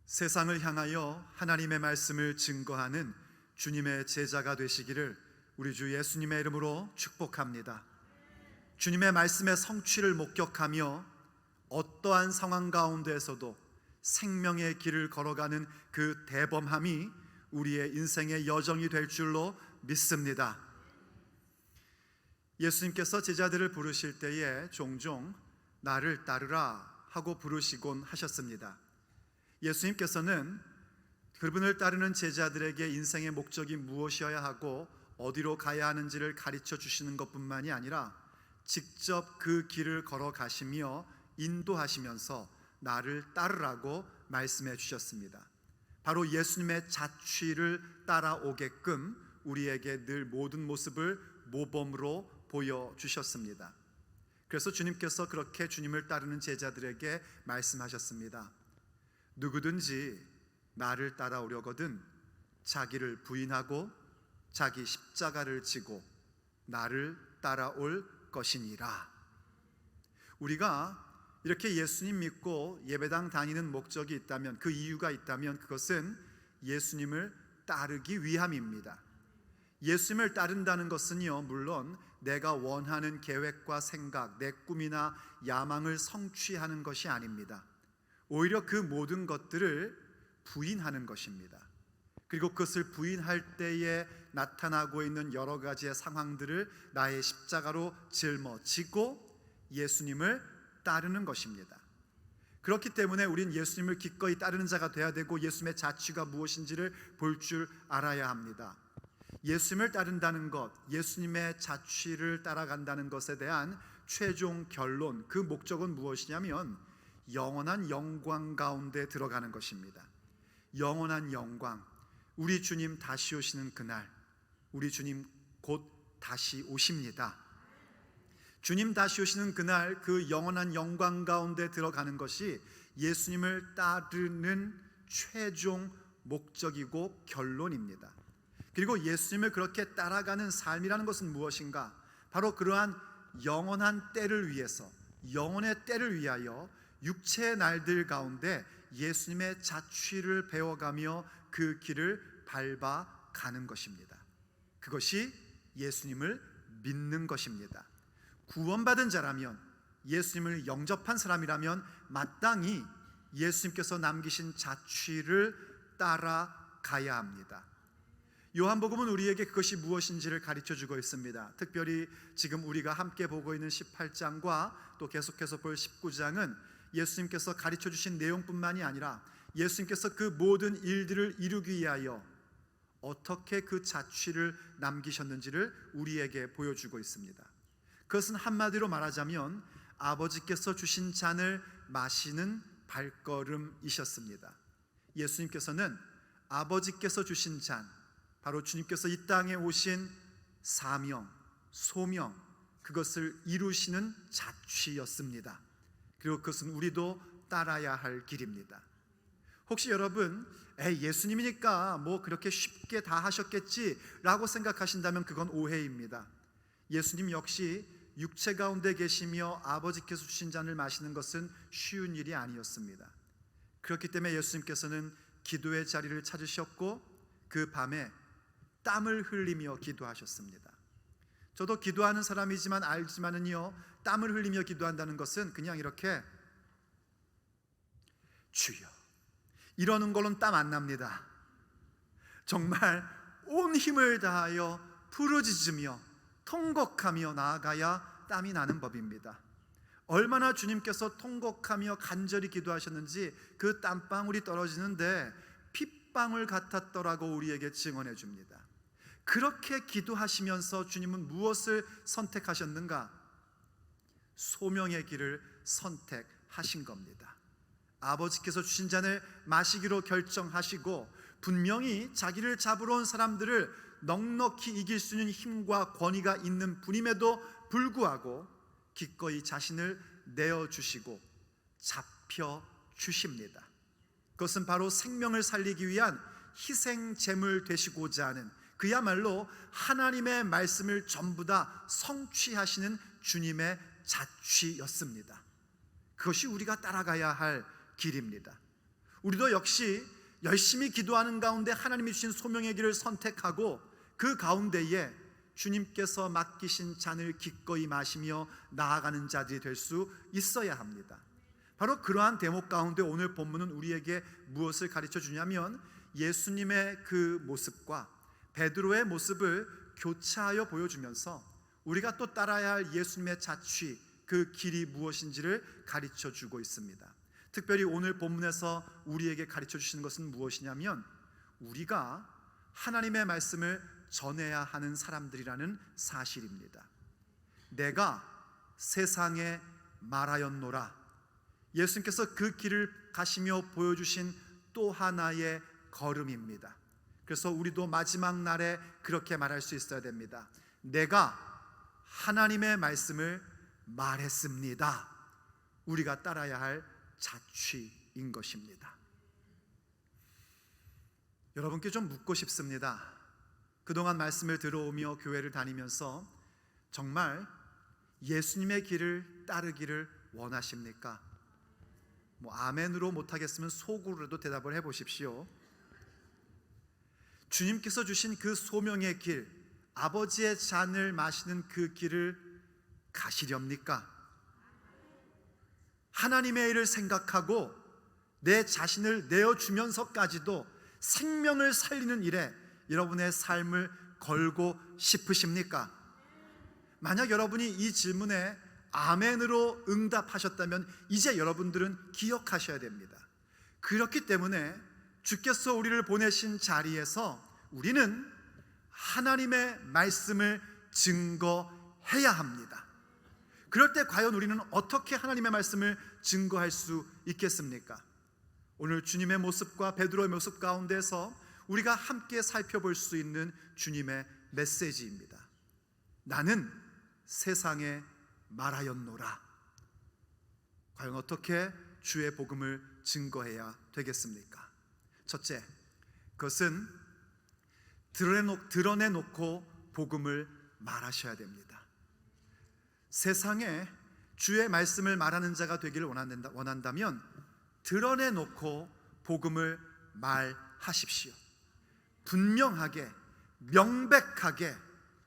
세상을 향하여 하나님의 말씀을 증거하는 주님의 제자가 되시기를 우리 주 예수님의 이름으로 축복합니다. 주님의 말씀의 성취를 목격하며 어떠한 상황 가운데에서도 생명의 길을 걸어가는 그 대범함이 우리의 인생의 여정이 될 줄로 믿습니다. 예수님께서 제자들을 부르실 때에 종종 나를 따르라 하고 부르시곤 하셨습니다. 예수님께서는 그분을 따르는 제자들에게 인생의 목적이 무엇이어야 하고 어디로 가야 하는지를 가르쳐 주시는 것뿐만이 아니라 직접 그 길을 걸어가시며 인도하시면서 나를 따르라고 말씀해 주셨습니다. 바로 예수님의 자취를 따라오게끔 우리에게 늘 모든 모습을 모범으로 보여주셨습니다. 그래서 주님께서 그렇게 주님을 따르는 제자들에게 말씀하셨습니다. 누구든지 나를 따라오려거든 자기를 부인하고 자기 십자가를 지고 나를 따라올 것이니라. 우리가 이렇게 예수님 믿고 예배당 다니는 목적이 있다면, 그 이유가 있다면 그것은 예수님을 따르기 위함입니다. 예수님을 따른다는 것은요, 물론 내가 원하는 계획과 생각, 내 꿈이나 야망을 성취하는 것이 아닙니다. 오히려 그 모든 것들을 부인하는 것입니다. 그리고 그것을 부인할 때에 나타나고 있는 여러 가지의 상황들을 나의 십자가로 짊어지고 예수님을 따르는 것입니다. 그렇기 때문에 우린 예수님을 기꺼이 따르는 자가 되어야 되고 예수님의 자취가 무엇인지를 볼 줄 알아야 합니다. 예수님을 따른다는 것, 예수님의 자취를 따라간다는 것에 대한 최종 결론, 그 목적은 무엇이냐면 영원한 영광 가운데 들어가는 것입니다. 영원한 영광, 우리 주님 다시 오시는 그날, 우리 주님 곧 다시 오십니다. 주님 다시 오시는 그날, 그 영원한 영광 가운데 들어가는 것이 예수님을 따르는 최종 목적이고 결론입니다. 그리고 예수님을 그렇게 따라가는 삶이라는 것은 무엇인가? 바로 그러한 영원한 때를 위해서, 영원의 때를 위하여 육체의 날들 가운데 예수님의 자취를 배워가며 그 길을 밟아가는 것입니다. 그것이 예수님을 믿는 것입니다. 구원받은 자라면, 예수님을 영접한 사람이라면 마땅히 예수님께서 남기신 자취를 따라가야 합니다. 요한복음은 우리에게 그것이 무엇인지를 가르쳐주고 있습니다. 특별히 지금 우리가 함께 보고 있는 18장과 또 계속해서 볼 19장은 예수님께서 가르쳐주신 내용뿐만이 아니라 예수님께서 그 모든 일들을 이루기 위하여 어떻게 그 자취를 남기셨는지를 우리에게 보여주고 있습니다. 그것은 한마디로 말하자면 아버지께서 주신 잔을 마시는 발걸음이셨습니다. 예수님께서는 아버지께서 주신 잔, 바로 주님께서 이 땅에 오신 사명, 소명, 그것을 이루시는 자취였습니다. 그리고 그것은 우리도 따라야 할 길입니다. 혹시 여러분 예수님이니까 뭐 그렇게 쉽게 다 하셨겠지 라고 생각하신다면 그건 오해입니다. 예수님 역시 육체 가운데 계시며 아버지께서 주신 잔을 마시는 것은 쉬운 일이 아니었습니다. 그렇기 때문에 예수님께서는 기도의 자리를 찾으셨고 그 밤에 땀을 흘리며 기도하셨습니다. 저도 기도하는 사람이지만 알지만은요, 땀을 흘리며 기도한다는 것은 그냥 이렇게 주여 이러는 걸로는 땀 안 납니다. 정말 온 힘을 다하여 부르짖으며 통곡하며 나아가야 땀이 나는 법입니다. 얼마나 주님께서 통곡하며 간절히 기도하셨는지 그 땀방울이 떨어지는데 핏방울 같았더라고 우리에게 증언해 줍니다. 그렇게 기도하시면서 주님은 무엇을 선택하셨는가? 소명의 길을 선택하신 겁니다. 아버지께서 주신 잔을 마시기로 결정하시고 분명히 자기를 잡으러 온 사람들을 넉넉히 이길 수 있는 힘과 권위가 있는 분임에도 불구하고 기꺼이 자신을 내어주시고 잡혀주십니다. 그것은 바로 생명을 살리기 위한 희생제물 되시고자 하는, 그야말로 하나님의 말씀을 전부 다 성취하시는 주님의 자취였습니다. 그것이 우리가 따라가야 할 길입니다. 우리도 역시 열심히 기도하는 가운데 하나님이 주신 소명의 길을 선택하고 그 가운데에 주님께서 맡기신 잔을 기꺼이 마시며 나아가는 자들이 될 수 있어야 합니다. 바로 그러한 대목 가운데 오늘 본문은 우리에게 무엇을 가르쳐 주냐면 예수님의 그 모습과 베드로의 모습을 교차하여 보여주면서 우리가 또 따라야 할 예수님의 자취, 그 길이 무엇인지를 가르쳐 주고 있습니다. 특별히 오늘 본문에서 우리에게 가르쳐 주시는 것은 무엇이냐면 우리가 하나님의 말씀을 전해야 하는 사람들이라는 사실입니다. 내가 세상에 말하였노라. 예수님께서 그 길을 가시며 보여주신 또 하나의 걸음입니다. 그래서 우리도 마지막 날에 그렇게 말할 수 있어야 됩니다. 내가 하나님의 말씀을 말했습니다. 우리가 따라야 할 자취인 것입니다. 여러분께 좀 묻고 싶습니다. 그동안 말씀을 들어오며 교회를 다니면서 정말 예수님의 길을 따르기를 원하십니까? 아멘으로 못하겠으면 속으로라도 대답을 해보십시오. 주님께서 주신 그 소명의 길, 아버지의 잔을 마시는 그 길을 가시렵니까? 하나님의 일을 생각하고 내 자신을 내어주면서까지도 생명을 살리는 일에 여러분의 삶을 걸고 싶으십니까? 만약 여러분이 이 질문에 아멘으로 응답하셨다면 이제 여러분들은 기억하셔야 됩니다. 그렇기 때문에 주께서 우리를 보내신 자리에서 우리는 하나님의 말씀을 증거해야 합니다. 그럴 때 과연 우리는 어떻게 하나님의 말씀을 증거할 수 있겠습니까? 오늘 주님의 모습과 베드로의 모습 가운데서 우리가 함께 살펴볼 수 있는 주님의 메시지입니다. 나는 세상에 말하였노라. 과연 어떻게 주의 복음을 증거해야 되겠습니까? 첫째, 그것은 드러내놓고 복음을 말하셔야 됩니다. 세상에 주의 말씀을 말하는 자가 되기를 원한다면 드러내놓고 복음을 말하십시오. 분명하게 명백하게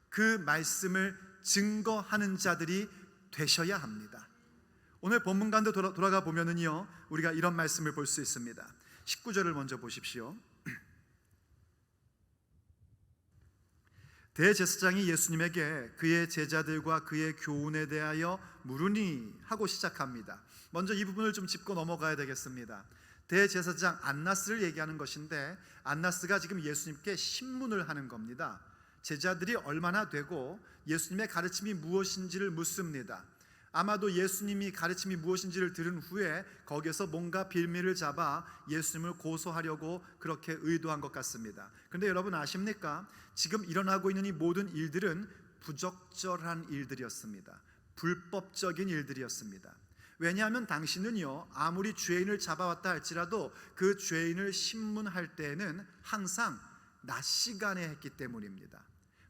그 말씀을 증거하는 자들이 되셔야 합니다. 오늘 본문 가운데 돌아가 보면은요, 우리가 이런 말씀을 볼 수 있습니다. 19절을 먼저 보십시오. 대제사장이 예수님에게 그의 제자들과 그의 교훈에 대하여 물으니 하고 시작합니다. 먼저 이 부분을 좀 짚고 넘어가야 되겠습니다. 대제사장 안나스를 얘기하는 것인데 안나스가 지금 예수님께 신문을 하는 겁니다. 제자들이 얼마나 되고 예수님의 가르침이 무엇인지를 묻습니다. 아마도 예수님이 가르침이 무엇인지를 들은 후에 거기에서 뭔가 빌미를 잡아 예수님을 고소하려고 그렇게 의도한 것 같습니다. 그런데 여러분 아십니까? 지금 일어나고 있는 이 모든 일들은 부적절한 일들이었습니다. 불법적인 일들이었습니다. 왜냐하면 당시는요, 아무리 죄인을 잡아왔다 할지라도 그 죄인을 신문할 때에는 항상 낮 시간에 했기 때문입니다.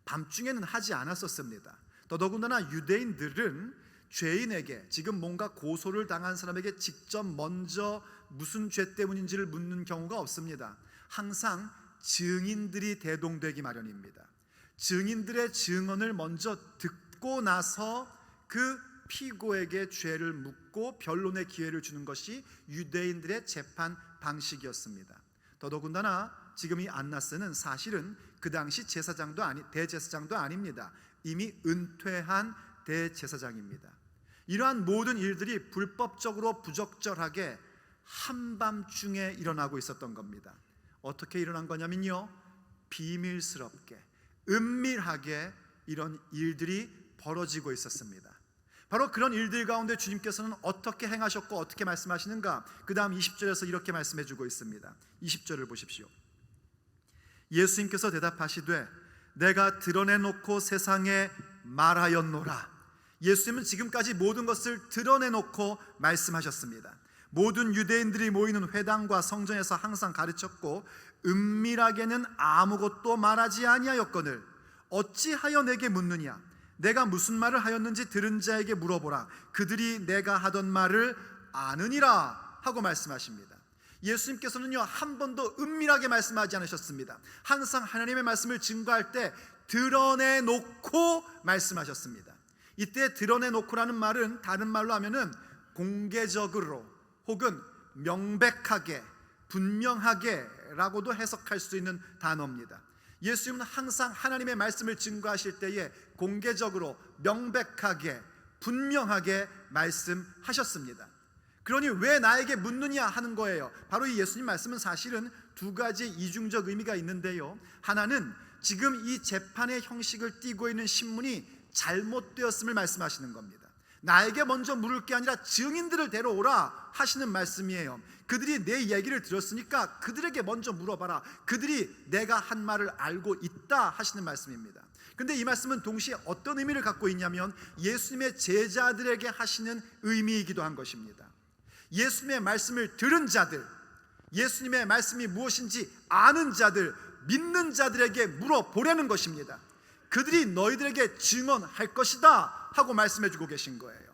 밤중에는 하지 않았었습니다. 더더군다나 유대인들은 죄인에게, 지금 뭔가 고소를 당한 사람에게 직접 먼저 무슨 죄 때문인지를 묻는 경우가 없습니다. 항상 증인들이 대동되기 마련입니다. 증인들의 증언을 먼저 듣고 나서 그 피고에게 죄를 묻고 변론의 기회를 주는 것이 유대인들의 재판 방식이었습니다. 더더군다나 지금 이 안나스는 사실은 그 당시 대제사장도 아닙니다. 이미 은퇴한 대제사장입니다. 이러한 모든 일들이 불법적으로 부적절하게 한밤중에 일어나고 있었던 겁니다. 어떻게 일어난 거냐면요, 비밀스럽게 은밀하게 이런 일들이 벌어지고 있었습니다. 바로 그런 일들 가운데 주님께서는 어떻게 행하셨고 어떻게 말씀하시는가? 그 다음 20절에서 이렇게 말씀해 주고 있습니다. 20절을 보십시오. 예수님께서 대답하시되 내가 드러내놓고 세상에 말하였노라. 예수님은 지금까지 모든 것을 드러내놓고 말씀하셨습니다. 모든 유대인들이 모이는 회당과 성전에서 항상 가르쳤고 은밀하게는 아무것도 말하지 아니하였거늘 어찌하여 내게 묻느냐? 내가 무슨 말을 하였는지 들은 자에게 물어보라. 그들이 내가 하던 말을 아느니라 하고 말씀하십니다. 예수님께서는요 한 번도 은밀하게 말씀하지 않으셨습니다. 항상 하나님의 말씀을 증거할 때 드러내놓고 말씀하셨습니다. 이때 드러내놓고라는 말은 다른 말로 하면은 공개적으로 혹은 명백하게, 분명하게 라고도 해석할 수 있는 단어입니다. 예수님은 항상 하나님의 말씀을 증거하실 때에 공개적으로, 명백하게, 분명하게 말씀하셨습니다. 그러니 왜 나에게 묻느냐 하는 거예요. 바로 이 예수님 말씀은 사실은 두 가지 이중적 의미가 있는데요, 하나는 지금 이 재판의 형식을 띠고 있는 신문이 잘못되었음을 말씀하시는 겁니다. 나에게 먼저 물을 게 아니라 증인들을 데려오라 하시는 말씀이에요. 그들이 내 얘기를 들었으니까 그들에게 먼저 물어봐라. 그들이 내가 한 말을 알고 있다 하시는 말씀입니다. 근데 이 말씀은 동시에 어떤 의미를 갖고 있냐면 예수님의 제자들에게 하시는 의미이기도 한 것입니다. 예수님의 말씀을 들은 자들, 예수님의 말씀이 무엇인지 아는 자들, 믿는 자들에게 물어보려는 것입니다. 그들이 너희들에게 증언할 것이다 하고 말씀해주고 계신 거예요.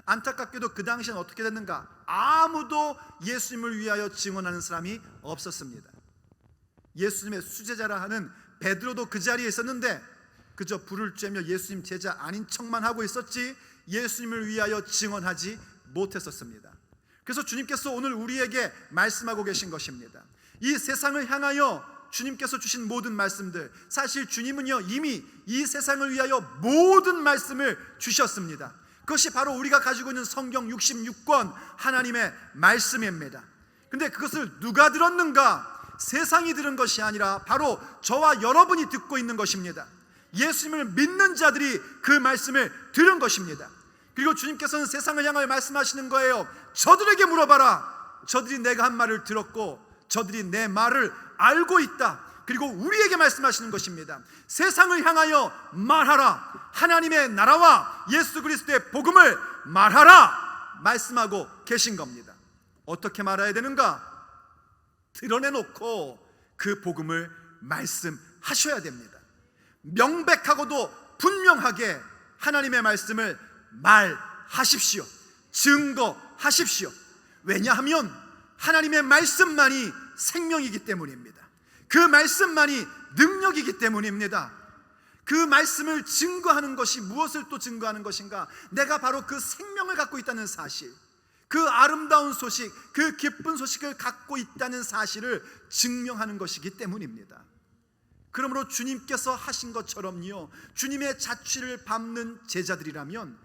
안타깝게도 그 당시엔 어떻게 됐는가? 아무도 예수님을 위하여 증언하는 사람이 없었습니다. 예수님의 수제자라 하는 베드로도 그 자리에 있었는데 그저 불을 쬐며 예수님 제자 아닌 척만 하고 있었지 예수님을 위하여 증언하지 못했었습니다. 그래서 주님께서 오늘 우리에게 말씀하고 계신 것입니다. 이 세상을 향하여 주님께서 주신 모든 말씀들, 사실 주님은요 이미 이 세상을 위하여 모든 말씀을 주셨습니다. 그것이 바로 우리가 가지고 있는 성경 66권 하나님의 말씀입니다. 근데 그것을 누가 들었는가? 세상이 들은 것이 아니라 바로 저와 여러분이 듣고 있는 것입니다. 예수님을 믿는 자들이 그 말씀을 들은 것입니다. 그리고 주님께서는 세상을 향하여 말씀하시는 거예요. 저들에게 물어봐라. 저들이 내가 한 말을 들었고 저들이 내 말을 알고 있다. 그리고 우리에게 말씀하시는 것입니다. 세상을 향하여 말하라. 하나님의 나라와 예수 그리스도의 복음을 말하라 말씀하고 계신 겁니다. 어떻게 말해야 되는가? 드러내놓고 그 복음을 말씀하셔야 됩니다. 명백하고도 분명하게 하나님의 말씀을 말하십시오. 증거하십시오. 왜냐하면 하나님의 말씀만이 생명이기 때문입니다. 그 말씀만이 능력이기 때문입니다. 그 말씀을 증거하는 것이 무엇을 또 증거하는 것인가? 내가 바로 그 생명을 갖고 있다는 사실, 그 아름다운 소식, 그 기쁜 소식을 갖고 있다는 사실을 증명하는 것이기 때문입니다. 그러므로 주님께서 하신 것처럼요, 주님의 자취를 밟는 제자들이라면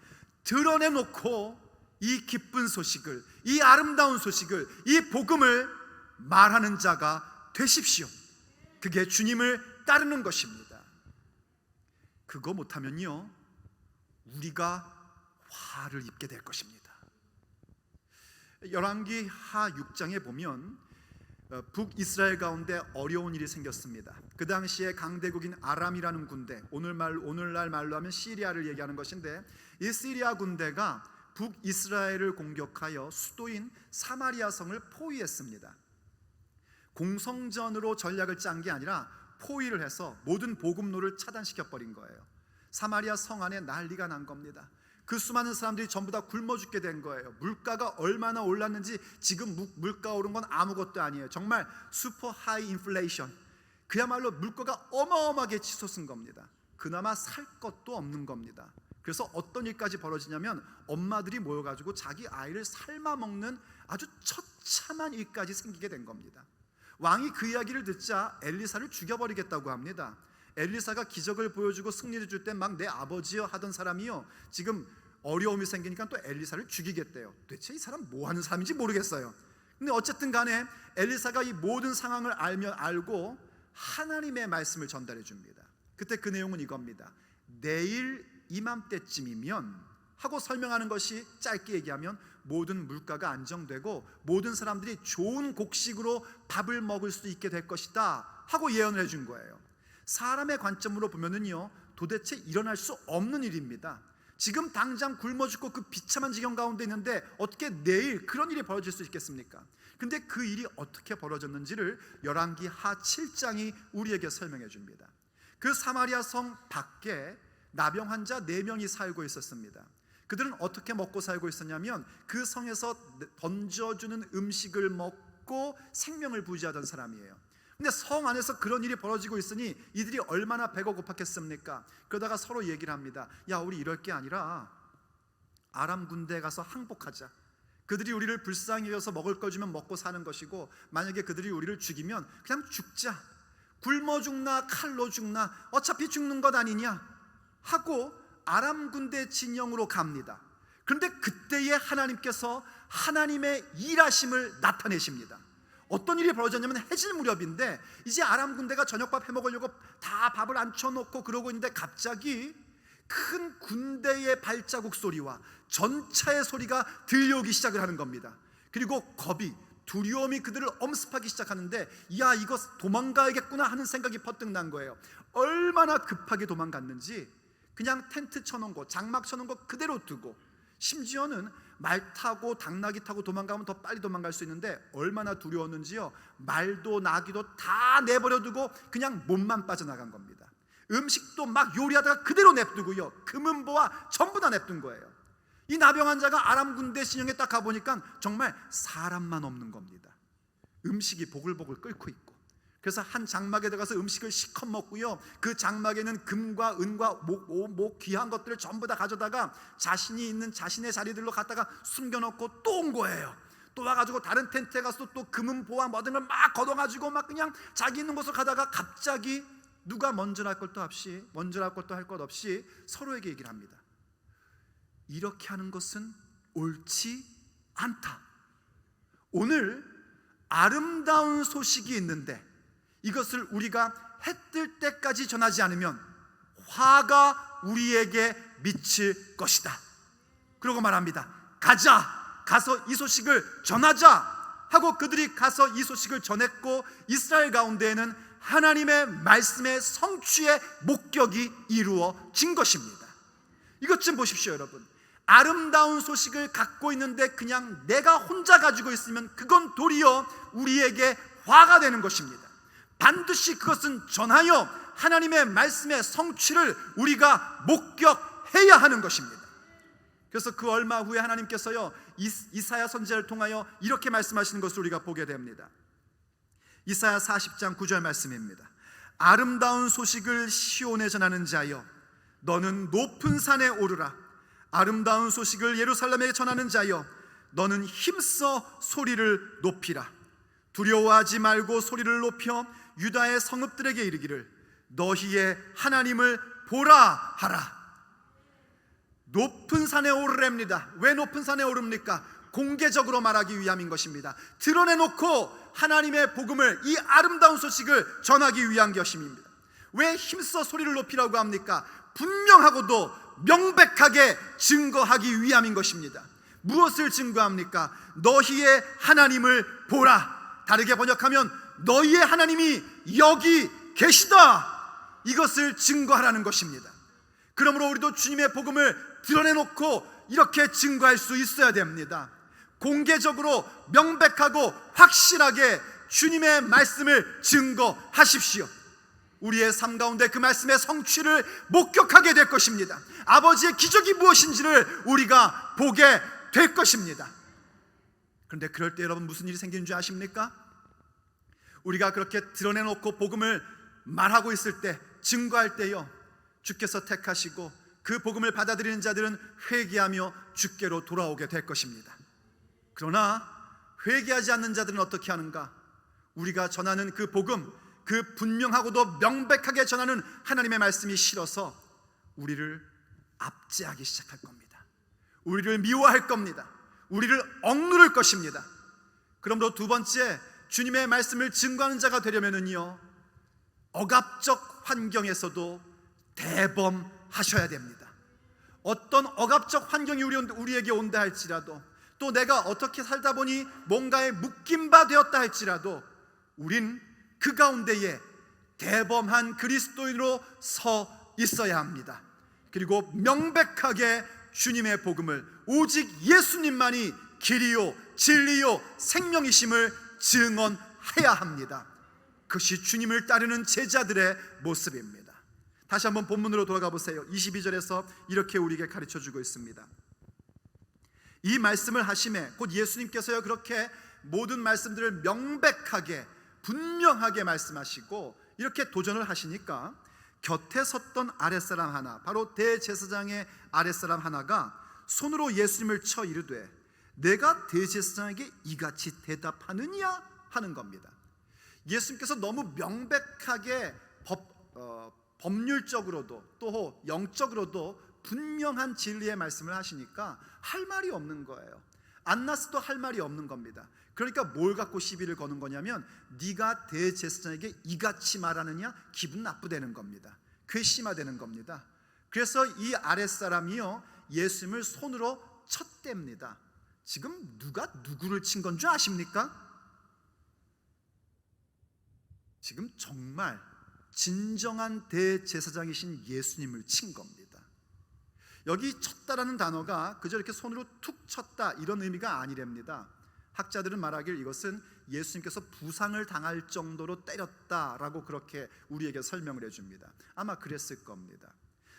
드러내놓고 이 기쁜 소식을, 이 아름다운 소식을, 이 복음을 말하는 자가 되십시오. 그게 주님을 따르는 것입니다. 그거 못하면요 우리가 화를 입게 될 것입니다. 열왕기 하 6장에 보면 북이스라엘 가운데 어려운 일이 생겼습니다. 그 당시에 강대국인 아람이라는 군대, 오늘날 말로 하면 시리아를 얘기하는 것인데, 이 시리아 군대가 북이스라엘을 공격하여 수도인 사마리아 성을 포위했습니다. 공성전으로 전략을 짠 게 아니라 포위를 해서 모든 보급로를 차단시켜버린 거예요. 사마리아 성 안에 난리가 난 겁니다. 그 수많은 사람들이 전부 다 굶어 죽게 된 거예요. 물가가 얼마나 올랐는지 지금 물가 오른 건 아무것도 아니에요. 정말 슈퍼 하이 인플레이션, 그야말로 물가가 어마어마하게 치솟은 겁니다. 그나마 살 것도 없는 겁니다. 그래서 어떤 일까지 벌어지냐면 엄마들이 모여가지고 자기 아이를 삶아 먹는 아주 처참한 일까지 생기게 된 겁니다. 왕이 그 이야기를 듣자 엘리사를 죽여버리겠다고 합니다. 엘리사가 기적을 보여주고 승리를 줄 때 막 내 아버지여 하던 사람이요 지금 어려움이 생기니까 또 엘리사를 죽이겠대요. 도대체 이 사람 뭐 하는 사람인지 모르겠어요. 근데 어쨌든 간에 엘리사가 이 모든 상황을 알고 하나님의 말씀을 전달해 줍니다. 그때 그 내용은 이겁니다. 내일 이맘때쯤이면 하고 설명하는 것이 짧게 얘기하면 모든 물가가 안정되고 모든 사람들이 좋은 곡식으로 밥을 먹을 수 있게 될 것이다 하고 예언을 해준 거예요. 사람의 관점으로 보면은요 도대체 일어날 수 없는 일입니다. 지금 당장 굶어 죽고 그 비참한 지경 가운데 있는데 어떻게 내일 그런 일이 벌어질 수 있겠습니까? 근데 그 일이 어떻게 벌어졌는지를 열왕기 하 7장이 우리에게 설명해 줍니다. 그 사마리아 성 밖에 나병 환자 4명이 살고 있었습니다. 그들은 어떻게 먹고 살고 있었냐면 그 성에서 던져주는 음식을 먹고 먹고 생명을 부지하던 사람이에요. 근데 성 안에서 그런 일이 벌어지고 있으니 이들이 얼마나 배가 고팠겠습니까? 그러다가 서로 얘기를 합니다. 야, 우리 이럴 게 아니라 아람 군대에 가서 항복하자. 그들이 우리를 불쌍히 여겨서 먹을 걸 주면 먹고 사는 것이고, 만약에 그들이 우리를 죽이면 그냥 죽자. 굶어 죽나 칼로 죽나 어차피 죽는 것 아니냐 하고 아람 군대 진영으로 갑니다. 그런데 그때에 하나님께서 하나님의 일하심을 나타내십니다. 어떤 일이 벌어졌냐면 해질 무렵인데 이제 아람 군대가 저녁밥 해먹으려고 다 밥을 앉혀놓고 그러고 있는데 갑자기 큰 군대의 발자국 소리와 전차의 소리가 들려오기 시작을 하는 겁니다. 그리고 겁이, 두려움이 그들을 엄습하기 시작하는데, 야, 이거 도망가야겠구나 하는 생각이 퍼뜩 난 거예요. 얼마나 급하게 도망갔는지 그냥 텐트 쳐놓은 거, 장막 쳐놓은 거 그대로 두고, 심지어는 말 타고 당나귀 타고 도망가면 더 빨리 도망갈 수 있는데 얼마나 두려웠는지요. 말도 나귀도 다 내버려 두고 그냥 몸만 빠져나간 겁니다. 음식도 막 요리하다가 그대로 냅두고요, 금은보화 전부 다 냅둔 거예요. 이 나병한 자가 아람 군대 진영에 딱 가보니까 정말 사람만 없는 겁니다. 음식이 보글보글 끓고 있고, 그래서 한 장막에 들어가서 음식을 실컷 먹고요, 그 장막에는 금과 은과 목 귀한 것들을 전부 다 가져다가 자신이 있는 자신의 자리들로 갖다가 숨겨놓고 또 온 거예요. 또 와가지고 다른 텐트에 가서 또 금은보화 모든 걸 막 걷어가지고 막 그냥 자기 있는 곳으로 가다가 갑자기 누가 먼저랄 것도 할 것 없이 서로에게 얘기를 합니다. 이렇게 하는 것은 옳지 않다. 오늘 아름다운 소식이 있는데 이것을 우리가 해 뜰 때까지 전하지 않으면 화가 우리에게 미칠 것이다. 그러고 말합니다. 가서 이 소식을 전하자 하고 그들이 가서 이 소식을 전했고, 이스라엘 가운데에는 하나님의 말씀의 성취의 목격이 이루어진 것입니다. 이것 좀 보십시오, 여러분. 아름다운 소식을 갖고 있는데 그냥 내가 혼자 가지고 있으면 그건 도리어 우리에게 화가 되는 것입니다. 반드시 그것은 전하여 하나님의 말씀의 성취를 우리가 목격해야 하는 것입니다. 그래서 그 얼마 후에 하나님께서요, 이사야 선지자를 통하여 이렇게 말씀하시는 것을 우리가 보게 됩니다. 이사야 40장 9절 말씀입니다. 아름다운 소식을 시온에 전하는 자여, 너는 높은 산에 오르라. 아름다운 소식을 예루살렘에 전하는 자여, 너는 힘써 소리를 높이라. 두려워하지 말고 소리를 높여 유다의 성읍들에게 이르기를 너희의 하나님을 보라 하라. 높은 산에 오르랍니다. 왜 높은 산에 오릅니까? 공개적으로 말하기 위함인 것입니다. 드러내놓고 하나님의 복음을, 이 아름다운 소식을 전하기 위한 것입니다. 왜 힘써 소리를 높이라고 합니까? 분명하고도 명백하게 증거하기 위함인 것입니다. 무엇을 증거합니까? 너희의 하나님을 보라. 다르게 번역하면 너희의 하나님이 여기 계시다. 이것을 증거하라는 것입니다. 그러므로 우리도 주님의 복음을 드러내놓고 이렇게 증거할 수 있어야 됩니다. 공개적으로 명백하고 확실하게 주님의 말씀을 증거하십시오. 우리의 삶 가운데 그 말씀의 성취를 목격하게 될 것입니다. 아버지의 기적이 무엇인지를 우리가 보게 될 것입니다. 그런데 그럴 때 여러분 무슨 일이 생기는 줄 아십니까? 우리가 그렇게 드러내놓고 복음을 말하고 있을 때, 증거할 때요, 주께서 택하시고 그 복음을 받아들이는 자들은 회개하며 주께로 돌아오게 될 것입니다. 그러나 회개하지 않는 자들은 어떻게 하는가? 우리가 전하는 그 복음, 그 분명하고도 명백하게 전하는 하나님의 말씀이 싫어서 우리를 압제하기 시작할 겁니다. 우리를 미워할 겁니다. 우리를 억누를 것입니다. 그러므로 두 번째, 주님의 말씀을 증거하는 자가 되려면은요, 억압적 환경에서도 대범하셔야 됩니다. 어떤 억압적 환경이 우리에게 온다 할지라도, 또 내가 어떻게 살다 보니 뭔가에 묶임 바 되었다 할지라도 우린 그 가운데에 대범한 그리스도인으로 서 있어야 합니다. 그리고 명백하게 주님의 복음을, 오직 예수님만이 길이요 진리요 생명이심을 증언해야 합니다. 그것이 주님을 따르는 제자들의 모습입니다. 다시 한번 본문으로 돌아가 보세요. 22절에서 이렇게 우리에게 가르쳐주고 있습니다. 이 말씀을 하심에, 곧 예수님께서요 그렇게 모든 말씀들을 명백하게 분명하게 말씀하시고 이렇게 도전을 하시니까 곁에 섰던 아랫사람 하나, 바로 대제사장의 아랫사람 하나가 손으로 예수님을 쳐 이르되 내가 대제사장에게 이같이 대답하느냐 하는 겁니다. 예수님께서 너무 명백하게 법률적으로도 또 영적으로도 분명한 진리의 말씀을 하시니까 할 말이 없는 거예요. 안나스도 할 말이 없는 겁니다. 그러니까 뭘 갖고 시비를 거는 거냐면 네가 대제사장에게 이같이 말하느냐, 기분 나쁘다는 겁니다. 괘씸하다는 겁니다. 그래서 이 아랫사람이요 예수님을 손으로 쳤댑니다. 지금 누가 누구를 친 건 줄 아십니까? 지금 정말 진정한 대제사장이신 예수님을 친 겁니다. 여기 쳤다라는 단어가 그저 이렇게 손으로 툭 쳤다 이런 의미가 아니랍니다. 학자들은 말하길 이것은 예수님께서 부상을 당할 정도로 때렸다라고 그렇게 우리에게 설명을 해줍니다. 아마 그랬을 겁니다.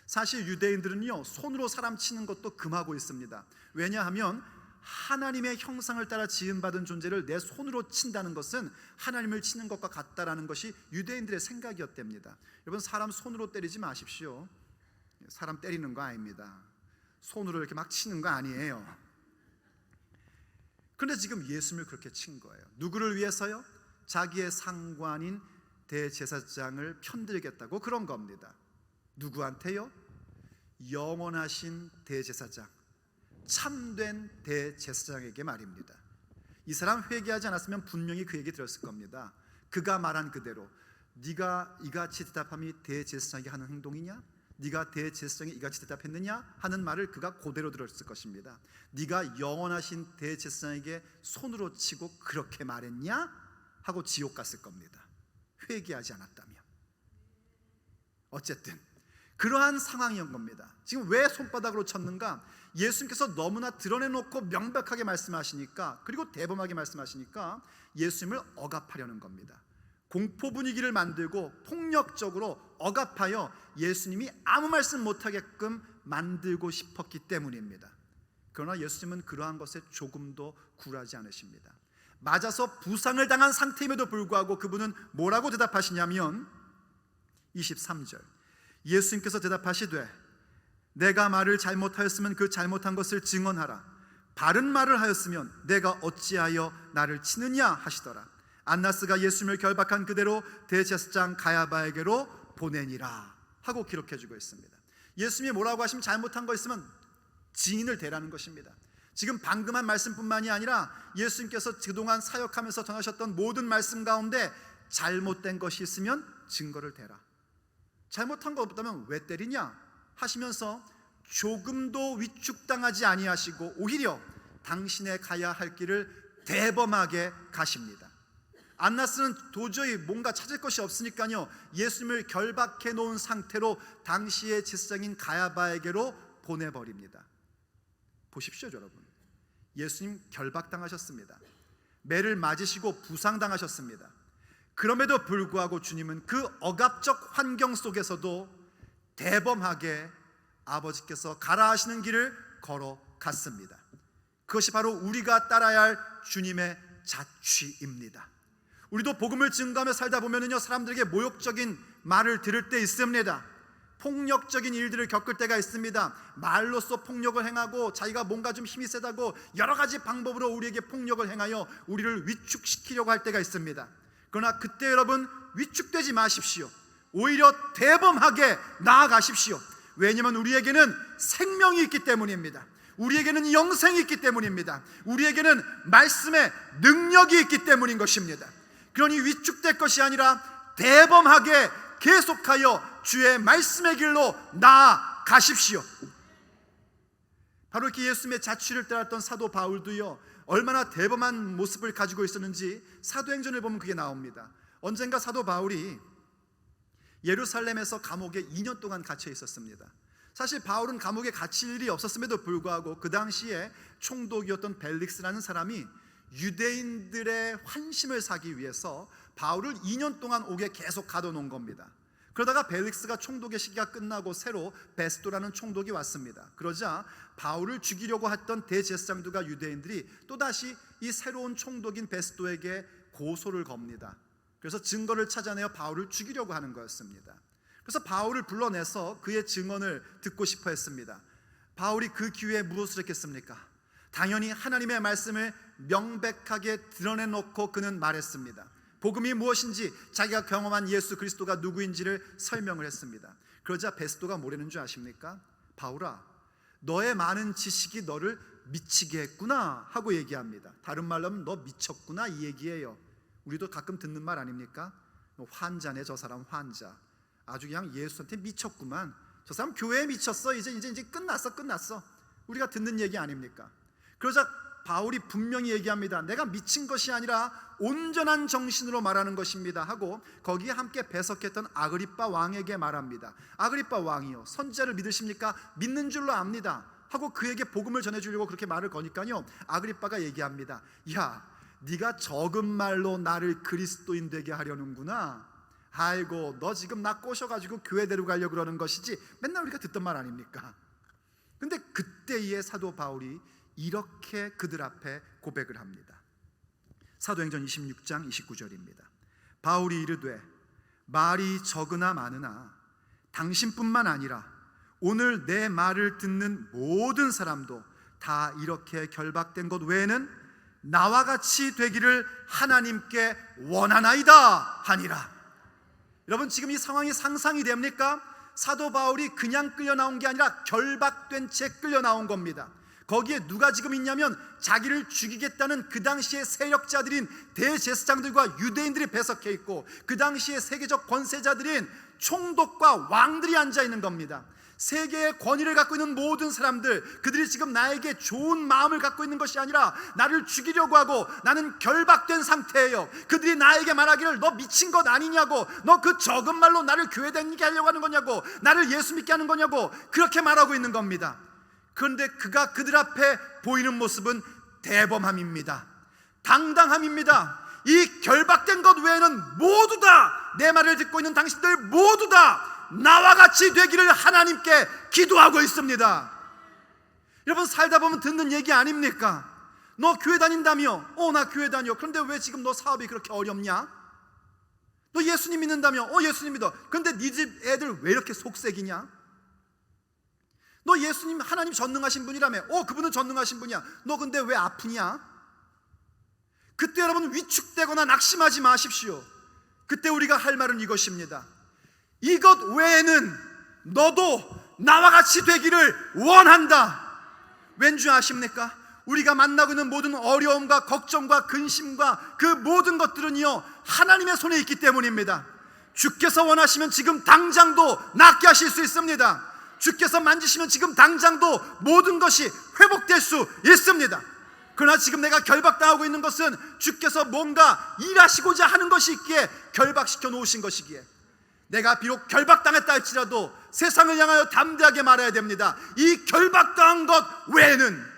사실 유대인들은요 손으로 사람 치는 것도 금하고 있습니다. 왜냐하면 하나님의 형상을 따라 지음받은 존재를 내 손으로 친다는 것은 하나님을 치는 것과 같다라는 것이 유대인들의 생각이었답니다. 여러분, 사람 손으로 때리지 마십시오. 사람 때리는 거 아닙니다. 손으로 이렇게 막 치는 거 아니에요. 그런데 지금 예수님을 그렇게 친 거예요. 누구를 위해서요? 자기의 상관인 대제사장을 편들겠다고 그런 겁니다. 누구한테요? 영원하신 대제사장, 참된 대제사장에게 말입니다. 이 사람 회개하지 않았으면 분명히 그 얘기 들었을 겁니다. 그가 말한 그대로 네가 이같이 대답함이 대제사장이 하는 행동이냐? 네가 대제사장이 이같이 대답했느냐? 하는 말을 그가 그대로 들었을 것입니다. 네가 영원하신 대제사장에게 손으로 치고 그렇게 말했냐? 하고 지옥 갔을 겁니다. 회개하지 않았다면. 어쨌든 그러한 상황이었던 겁니다. 지금 왜 손바닥으로 쳤는가? 예수님께서 너무나 드러내놓고 명백하게 말씀하시니까, 그리고 대범하게 말씀하시니까 예수님을 억압하려는 겁니다. 공포 분위기를 만들고 폭력적으로 억압하여 예수님이 아무 말씀 못하게끔 만들고 싶었기 때문입니다. 그러나 예수님은 그러한 것에 조금도 굴하지 않으십니다. 맞아서 부상을 당한 상태임에도 불구하고 그분은 뭐라고 대답하시냐면 23절, 예수님께서 대답하시되 내가 말을 잘못하였으면 그 잘못한 것을 증언하라. 바른 말을 하였으면 내가 어찌하여 나를 치느냐 하시더라. 안나스가 예수님을 결박한 그대로 대제사장 가야바에게로 보내니라 하고 기록해주고 있습니다. 예수님이 뭐라고 하시면 잘못한 거 있으면 증인을 대라는 것입니다. 지금 방금 한 말씀뿐만이 아니라 예수님께서 그동안 사역하면서 전하셨던 모든 말씀 가운데 잘못된 것이 있으면 증거를 대라. 잘못한 거 없다면 왜 때리냐 하시면서 조금도 위축당하지 아니하시고 오히려 당신의 가야 할 길을 대범하게 가십니다. 안나스는 도저히 뭔가 찾을 것이 없으니까요 예수님을 결박해 놓은 상태로 당시의 제사장인 가야바에게로 보내버립니다. 보십시오 여러분, 예수님 결박당하셨습니다. 매를 맞으시고 부상당하셨습니다. 그럼에도 불구하고 주님은 그 억압적 환경 속에서도 대범하게 아버지께서 가라 하시는 길을 걸어갔습니다. 그것이 바로 우리가 따라야 할 주님의 자취입니다. 우리도 복음을 증거하며 살다 보면은요 사람들에게 모욕적인 말을 들을 때 있습니다. 폭력적인 일들을 겪을 때가 있습니다. 말로써 폭력을 행하고 자기가 뭔가 좀 힘이 세다고 여러 가지 방법으로 우리에게 폭력을 행하여 우리를 위축시키려고 할 때가 있습니다. 그러나 그때 여러분 위축되지 마십시오. 오히려 대범하게 나아가십시오. 왜냐하면 우리에게는 생명이 있기 때문입니다. 우리에게는 영생이 있기 때문입니다. 우리에게는 말씀의 능력이 있기 때문인 것입니다. 그러니 위축될 것이 아니라 대범하게 계속하여 주의 말씀의 길로 나아가십시오. 바로 이렇게 예수님의 자취를 따랐던 사도 바울도요 얼마나 대범한 모습을 가지고 있었는지 사도행전을 보면 그게 나옵니다. 언젠가 사도 바울이 예루살렘에서 감옥에 2년 동안 갇혀 있었습니다. 사실 바울은 감옥에 갇힐 일이 없었음에도 불구하고 그 당시에 총독이었던 벨릭스라는 사람이 유대인들의 환심을 사기 위해서 바울을 2년 동안 옥에 계속 가둬놓은 겁니다. 그러다가 벨릭스가 총독의 시기가 끝나고 새로 베스도라는 총독이 왔습니다. 그러자 바울을 죽이려고 했던 대제사장들과 유대인들이 또다시 이 새로운 총독인 베스도에게 고소를 겁니다. 그래서 증거를 찾아내어 바울을 죽이려고 하는 거였습니다. 그래서 바울을 불러내서 그의 증언을 듣고 싶어 했습니다. 바울이 그 기회에 무엇을 했겠습니까? 당연히 하나님의 말씀을 명백하게 드러내놓고 그는 말했습니다. 복음이 무엇인지 자기가 경험한 예수 그리스도가 누구인지를 설명을 했습니다. 그러자 베스도가 뭐라는 줄 아십니까? 바울아, 너의 많은 지식이 너를 미치게 했구나 하고 얘기합니다. 다른 말로 하면 너 미쳤구나 이 얘기예요. 우리도 가끔 듣는 말 아닙니까? 환자네, 저 사람 환자. 아주 그냥 예수한테 미쳤구만. 저 사람 교회에 미쳤어. 이제 끝났어. 우리가 듣는 얘기 아닙니까? 그러자 바울이 분명히 얘기합니다. 내가 미친 것이 아니라 온전한 정신으로 말하는 것입니다 하고 거기에 함께 배석했던 아그리빠 왕에게 말합니다. 아그리빠 왕이요, 선지자를 믿으십니까? 믿는 줄로 압니다 하고 그에게 복음을 전해주려고 그렇게 말을 거니까요, 아그리빠가 얘기합니다. 야, 네가 적은 말로 나를 그리스도인 되게 하려는구나. 아이고, 너 지금 나 꼬셔가지고 교회 데려가려고 그러는 것이지 맨날 우리가 듣던 말 아닙니까? 근데 그때의 사도 바울이 이렇게 그들 앞에 고백을 합니다. 사도행전 26장 29절입니다. 바울이 이르되 말이 적으나 많으나 당신뿐만 아니라 오늘 내 말을 듣는 모든 사람도 다 이렇게 결박된 것 외에는 나와 같이 되기를 하나님께 원하나이다 하니라. 여러분, 지금 이 상황이 상상이 됩니까? 사도 바울이 그냥 끌려 나온 게 아니라 결박된 채 끌려 나온 겁니다. 거기에 누가 지금 있냐면 자기를 죽이겠다는 그 당시의 세력자들인 대제사장들과 유대인들이 배석해 있고 그 당시의 세계적 권세자들인 총독과 왕들이 앉아 있는 겁니다. 세계의 권위를 갖고 있는 모든 사람들, 그들이 지금 나에게 좋은 마음을 갖고 있는 것이 아니라 나를 죽이려고 하고 나는 결박된 상태예요. 그들이 나에게 말하기를 너 미친 것 아니냐고, 너 그 적은 말로 나를 교회 다니게 하려고 하는 거냐고, 나를 예수 믿게 하는 거냐고 그렇게 말하고 있는 겁니다. 그런데 그가 그들 앞에 보이는 모습은 대범함입니다. 당당함입니다. 이 결박된 것 외에는 모두 다, 내 말을 듣고 있는 당신들 모두 다 나와 같이 되기를 하나님께 기도하고 있습니다. 여러분, 살다 보면 듣는 얘기 아닙니까? 너 교회 다닌다며? 나 교회 다녀. 그런데 왜 지금 너 사업이 그렇게 어렵냐? 너 예수님 믿는다며? 예수님 믿어. 그런데 네 집 애들 왜 이렇게 속색이냐? 너 예수님, 하나님 전능하신 분이라며? 그분은 전능하신 분이야. 너 근데 왜 아프냐? 그때 여러분 위축되거나 낙심하지 마십시오. 그때 우리가 할 말은 이것입니다. 이것 외에는 너도 나와 같이 되기를 원한다. 왠지 아십니까? 우리가 만나고 있는 모든 어려움과 걱정과 근심과 그 모든 것들은요, 하나님의 손에 있기 때문입니다. 주께서 원하시면 지금 당장도 낫게 하실 수 있습니다. 주께서 만지시면 지금 당장도 모든 것이 회복될 수 있습니다. 그러나 지금 내가 결박당하고 있는 것은 주께서 뭔가 일하시고자 하는 것이 있기에 결박시켜 놓으신 것이기에, 내가 비록 결박당했다 할지라도 세상을 향하여 담대하게 말해야 됩니다. 이 결박당한 것 외에는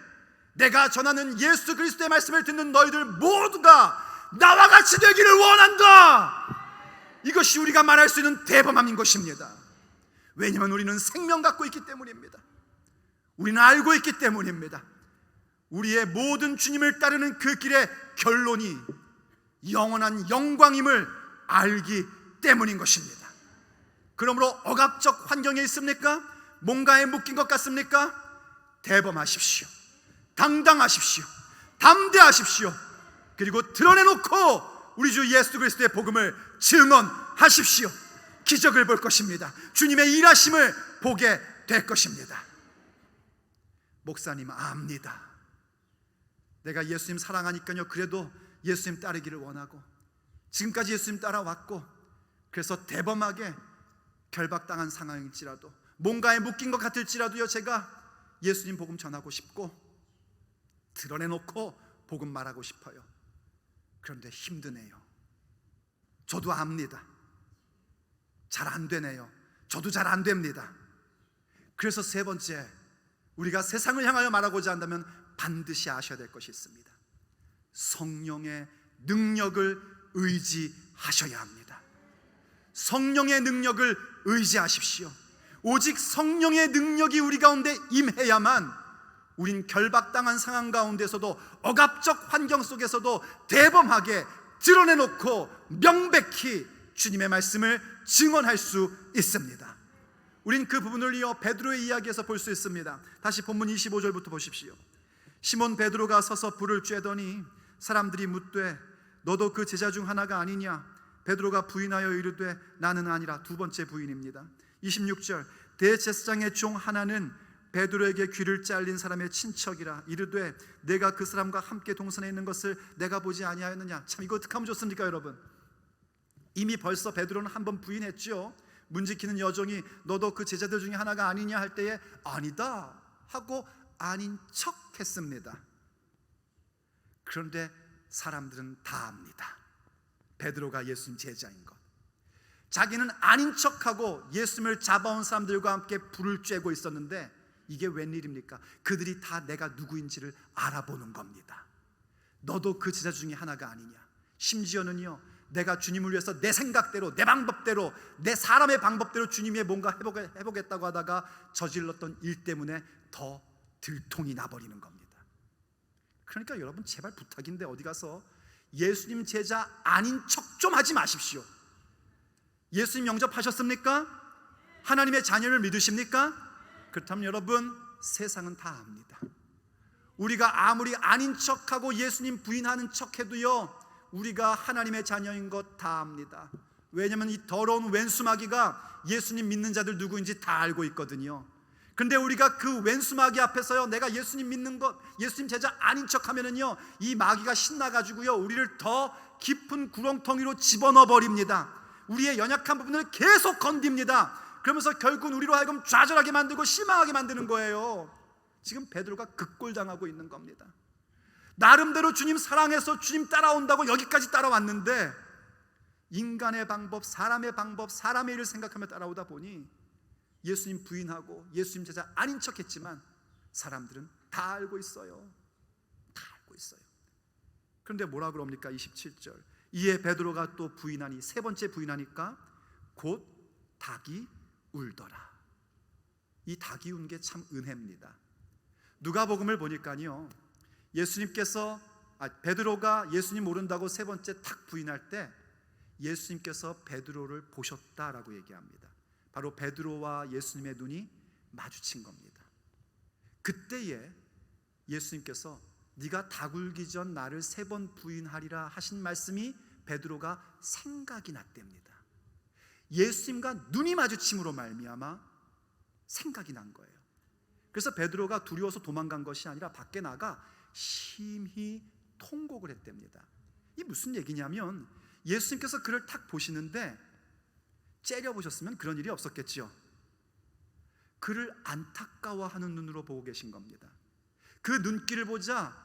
내가 전하는 예수 그리스도의 말씀을 듣는 너희들 모두가 나와 같이 되기를 원한다. 이것이 우리가 말할 수 있는 대범함인 것입니다. 왜냐하면 우리는 생명 갖고 있기 때문입니다. 우리는 알고 있기 때문입니다. 우리의 모든 주님을 따르는 그 길의 결론이 영원한 영광임을 알기 때문인 것입니다. 그러므로 억압적 환경에 있습니까? 뭔가에 묶인 것 같습니까? 대범하십시오. 당당하십시오. 담대하십시오. 그리고 드러내놓고 우리 주 예수 그리스도의 복음을 증언하십시오. 기적을 볼 것입니다. 주님의 일하심을 보게 될 것입니다. 목사님, 압니다. 내가 예수님 사랑하니까요, 그래도 예수님 따르기를 원하고 지금까지 예수님 따라왔고, 그래서 대범하게 결박당한 상황일지라도 뭔가에 묶인 것 같을지라도요, 제가 예수님 복음 전하고 싶고 드러내놓고 복음 말하고 싶어요. 그런데 힘드네요. 저도 압니다. 잘 안 되네요. 저도 잘 안 됩니다. 그래서 세 번째, 우리가 세상을 향하여 말하고자 한다면 반드시 아셔야 될 것이 있습니다. 성령의 능력을 의지하셔야 합니다. 성령의 능력을 의지하십시오. 오직 성령의 능력이 우리 가운데 임해야만 우린 결박당한 상황 가운데서도 억압적 환경 속에서도 대범하게 드러내놓고 명백히 주님의 말씀을 증언할 수 있습니다. 우린 그 부분을 이어 베드로의 이야기에서 볼 수 있습니다. 다시 본문 25절부터 보십시오. 시몬 베드로가 서서 불을 쬐더니 사람들이 묻되 너도 그 제자 중 하나가 아니냐? 베드로가 부인하여 이르되 나는 아니라. 두 번째 부인입니다. 26절 대제사장의 종 하나는 베드로에게 귀를 잘린 사람의 친척이라 이르되 내가 그 사람과 함께 동선에 있는 것을 내가 보지 아니하였느냐? 참 이거 어떻게 하면 좋습니까 여러분? 이미 벌써 베드로는 한 번 부인했죠. 문지키는 여종이 너도 그 제자들 중에 하나가 아니냐 할 때에 아니다 하고 아닌 척 했습니다. 그런데 사람들은 다 압니다. 베드로가 예수님 제자인 것. 자기는 아닌 척하고 예수님을 잡아온 사람들과 함께 불을 쬐고 있었는데 이게 웬일입니까? 그들이 다 내가 누구인지를 알아보는 겁니다. 너도 그 제자 중에 하나가 아니냐? 심지어는요, 내가 주님을 위해서 내 생각대로, 내 방법대로, 내 사람의 방법대로 주님의 뭔가 해보겠다고 하다가 저질렀던 일 때문에 더 들통이 나버리는 겁니다. 그러니까 여러분 제발 부탁인데 어디 가서 예수님 제자 아닌 척 좀 하지 마십시오. 예수님 영접하셨습니까? 하나님의 자녀를 믿으십니까? 그렇다면 여러분 세상은 다 압니다. 우리가 아무리 아닌 척하고 예수님 부인하는 척해도요, 우리가 하나님의 자녀인 것 다 압니다. 왜냐하면 이 더러운 왼수마귀가 예수님 믿는 자들 누구인지 다 알고 있거든요. 근데 우리가 그 왼수마귀 앞에서요, 내가 예수님 믿는 것, 예수님 제자 아닌 척 하면은요, 이 마귀가 신나가지고요, 우리를 더 깊은 구렁텅이로 집어넣어 버립니다. 우리의 연약한 부분을 계속 건듭니다. 그러면서 결국은 우리로 하여금 좌절하게 만들고 실망하게 만드는 거예요. 지금 베드로가 극골당하고 있는 겁니다. 나름대로 주님 사랑해서 주님 따라온다고 여기까지 따라왔는데 인간의 방법, 사람의 일을 생각하며 따라오다 보니 예수님 부인하고 예수님 제자 아닌 척했지만 사람들은 다 알고 있어요. 다 알고 있어요. 그런데 뭐라 그럽니까? 27절 이에 베드로가 또 부인하니, 세 번째 부인하니까 곧 닭이 울더라. 이 닭이 운 게 참 은혜입니다. 누가복음을 보니까요, 예수님께서 베드로가 예수님 모른다고 세 번째 탁 부인할 때 예수님께서 베드로를 보셨다라고 얘기합니다. 바로 베드로와 예수님의 눈이 마주친 겁니다. 그때에 예수님께서 네가 닭 울기 전 나를 3번 부인하리라 하신 말씀이 베드로가 생각이 났답니다. 예수님과 눈이 마주침으로 말미암아 생각이 난 거예요. 그래서 베드로가 두려워서 도망간 것이 아니라 밖에 나가 심히 통곡을 했답니다. 이 무슨 얘기냐면 예수님께서 그를 탁 보시는데 째려보셨으면 그런 일이 없었겠지요. 그를 안타까워하는 눈으로 보고 계신 겁니다. 그 눈길을 보자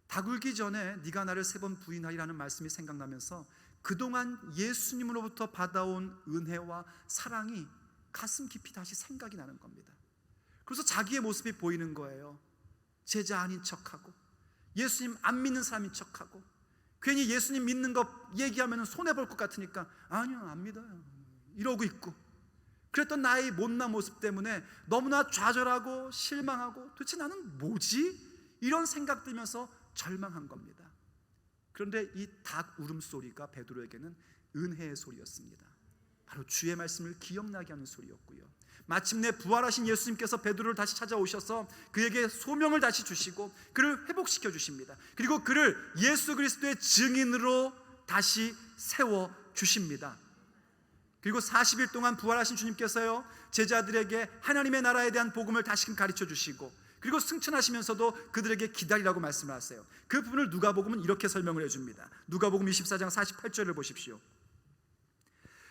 닭 울기 전에 네가 나를 3번 부인하리라는 말씀이 생각나면서 그동안 예수님으로부터 받아온 은혜와 사랑이 가슴 깊이 다시 생각이 나는 겁니다. 그래서 자기의 모습이 보이는 거예요. 제자 아닌 척하고 예수님 안 믿는 사람인 척하고 괜히 예수님 믿는 거 얘기하면 손해볼 것 같으니까 아니요 안 믿어요 이러고 있고, 그랬던 나의 못난 모습 때문에 너무나 좌절하고 실망하고 도대체 나는 뭐지? 이런 생각 들면서 절망한 겁니다. 그런데 이 닭 울음소리가 베드로에게는 은혜의 소리였습니다. 바로 주의 말씀을 기억나게 하는 소리였고요, 마침내 부활하신 예수님께서 베드로를 다시 찾아오셔서 그에게 소명을 다시 주시고 그를 회복시켜 주십니다. 그리고 그를 예수 그리스도의 증인으로 다시 세워 주십니다. 그리고 40일 동안 부활하신 주님께서요, 제자들에게 하나님의 나라에 대한 복음을 다시금 가르쳐 주시고 그리고 승천하시면서도 그들에게 기다리라고 말씀을 하세요. 그 부분을 누가복음은 이렇게 설명을 해줍니다. 누가복음 24장 48절을 보십시오.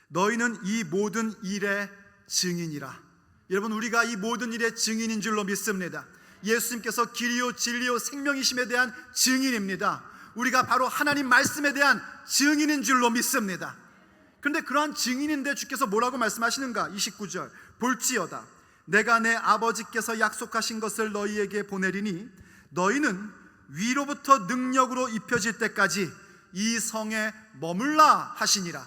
너희는 이 모든 일의 증인이라. 여러분, 우리가 이 모든 일의 증인인 줄로 믿습니다. 예수님께서 길이요 진리요 생명이심에 대한 증인입니다. 우리가 바로 하나님 말씀에 대한 증인인 줄로 믿습니다. 그런데 그러한 증인인데 주께서 뭐라고 말씀하시는가? 29절 볼지어다 내가 내 아버지께서 약속하신 것을 너희에게 보내리니 너희는 위로부터 능력으로 입혀질 때까지 이 성에 머물라 하시니라.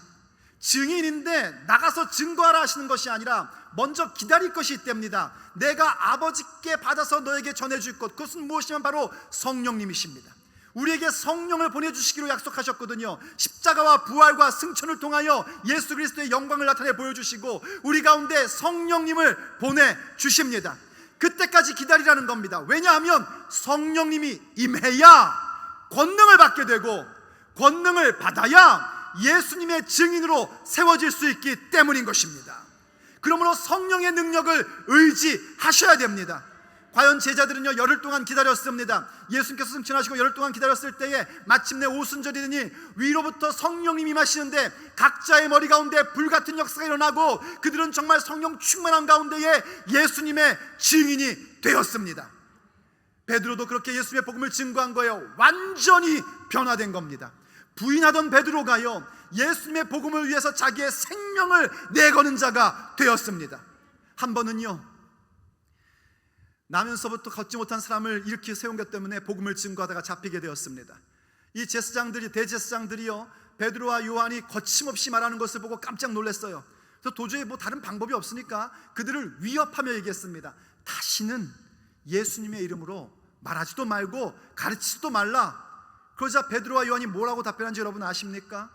증인인데 나가서 증거하라 하시는 것이 아니라 먼저 기다릴 것이 있답니다. 내가 아버지께 받아서 너에게 전해줄 것, 그것은 무엇이면 바로 성령님이십니다. 우리에게 성령을 보내주시기로 약속하셨거든요. 십자가와 부활과 승천을 통하여 예수 그리스도의 영광을 나타내 보여주시고 우리 가운데 성령님을 보내주십니다. 그때까지 기다리라는 겁니다. 왜냐하면 성령님이 임해야 권능을 받게 되고, 권능을 받아야 예수님의 증인으로 세워질 수 있기 때문인 것입니다. 그러므로 성령의 능력을 의지하셔야 됩니다. 과연 제자들은요, 열흘 동안 기다렸습니다. 예수님께서 승천하시고 열흘 동안 기다렸을 때에 마침내 오순절이 되니 위로부터 성령님이 임하시는데 각자의 머리 가운데 불같은 역사가 일어나고 그들은 정말 성령 충만한 가운데에 예수님의 증인이 되었습니다. 베드로도 그렇게 예수님의 복음을 증거한 거예요. 완전히 변화된 겁니다. 부인하던 베드로가요, 예수님의 복음을 위해서 자기의 생명을 내거는 자가 되었습니다. 한 번은요, 나면서부터 걷지 못한 사람을 일으켜 세운 것 때문에 복음을 증거하다가 잡히게 되었습니다. 이 제사장들이, 대제사장들이요, 베드로와 요한이 거침없이 말하는 것을 보고 깜짝 놀랐어요. 그래서 도저히 다른 방법이 없으니까 그들을 위협하며 얘기했습니다. 다시는 예수님의 이름으로 말하지도 말고 가르치지도 말라. 그러자 베드로와 요한이 뭐라고 답변한지 여러분 아십니까?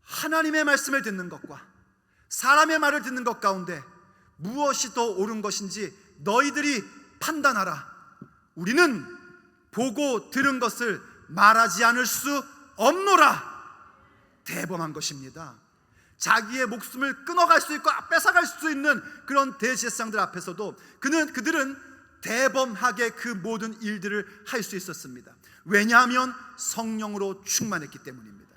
하나님의 말씀을 듣는 것과 사람의 말을 듣는 것 가운데 무엇이 더 옳은 것인지 너희들이 판단하라. 우리는 보고 들은 것을 말하지 않을 수 없노라. 대범한 것입니다. 자기의 목숨을 끊어갈 수 있고 뺏어갈 수 있는 그런 대제사장들 앞에서도 그들은 대범하게 그 모든 일들을 할 수 있었습니다. 왜냐하면 성령으로 충만했기 때문입니다.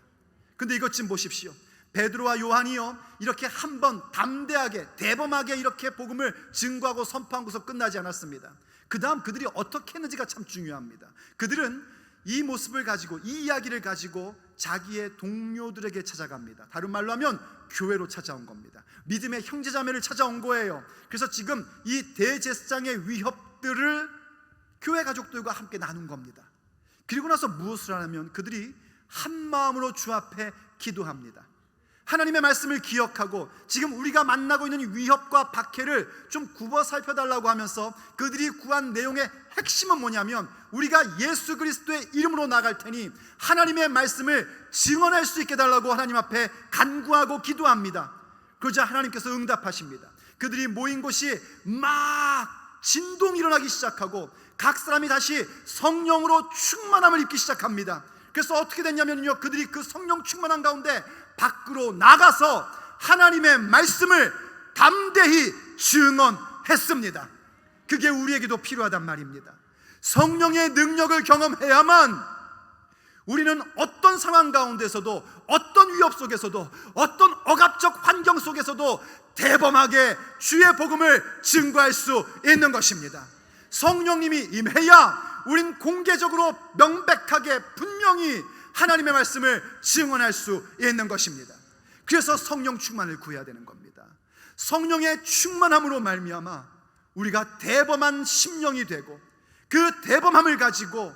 근데 이것 좀 보십시오. 베드로와 요한이요, 이렇게 한번 담대하게 대범하게 이렇게 복음을 증거하고 선포하고서 끝나지 않았습니다. 그 다음 그들이 어떻게 했는지가 참 중요합니다. 그들은 이 모습을 가지고, 이 이야기를 가지고 자기의 동료들에게 찾아갑니다. 다른 말로 하면 교회로 찾아온 겁니다. 믿음의 형제자매를 찾아온 거예요. 그래서 지금 이 대제사장의 위협들을 교회 가족들과 함께 나눈 겁니다. 그리고 나서 무엇을 하냐면 그들이 한 마음으로 주 앞에 기도합니다. 하나님의 말씀을 기억하고 지금 우리가 만나고 있는 위협과 박해를 좀 굽어 살펴달라고 하면서 그들이 구한 내용의 핵심은 뭐냐면 우리가 예수 그리스도의 이름으로 나갈 테니 하나님의 말씀을 증언할 수 있게 달라고 하나님 앞에 간구하고 기도합니다. 그러자 하나님께서 응답하십니다. 그들이 모인 곳이 막 진동이 일어나기 시작하고 각 사람이 다시 성령으로 충만함을 입기 시작합니다. 그래서 어떻게 됐냐면요, 그들이 그 성령 충만한 가운데 밖으로 나가서 하나님의 말씀을 담대히 증언했습니다. 그게 우리에게도 필요하단 말입니다. 성령의 능력을 경험해야만 우리는 어떤 상황 가운데서도, 어떤 위협 속에서도, 어떤 억압적 환경 속에서도 대범하게 주의 복음을 증거할 수 있는 것입니다. 성령님이 임해야 우린 공개적으로 명백하게 분명히 하나님의 말씀을 증언할 수 있는 것입니다. 그래서 성령 충만을 구해야 되는 겁니다. 성령의 충만함으로 말미암아 우리가 대범한 심령이 되고 그 대범함을 가지고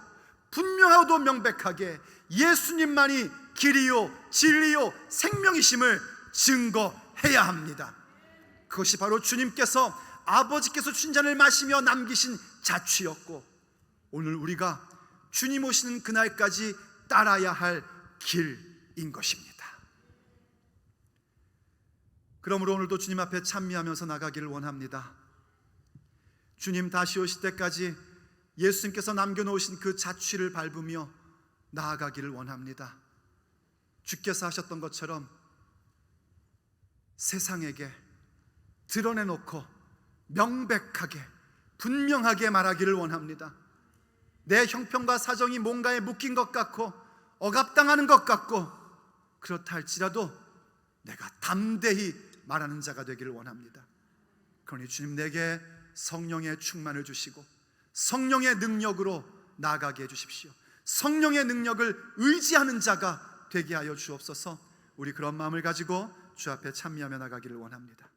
분명하고도 명백하게 예수님만이 길이요 진리요 생명이심을 증거해야 합니다. 그것이 바로 주님께서 아버지께서 주신 잔을 마시며 남기신 자취였고 오늘 우리가 주님 오시는 그날까지 따라야 할 길인 것입니다. 그러므로 오늘도 주님 앞에 찬미하면서 나가기를 원합니다. 주님 다시 오실 때까지 예수님께서 남겨놓으신 그 자취를 밟으며 나아가기를 원합니다. 주께서 하셨던 것처럼 세상에게 드러내놓고 명백하게 분명하게 말하기를 원합니다. 내 형편과 사정이 뭔가에 묶인 것 같고 억압당하는 것 같고 그렇다 할지라도 내가 담대히 말하는 자가 되기를 원합니다. 그러니 주님 내게 성령의 충만을 주시고 성령의 능력으로 나아가게 해주십시오. 성령의 능력을 의지하는 자가 되게 하여 주옵소서. 우리 그런 마음을 가지고 주 앞에 찬미하며 나가기를 원합니다.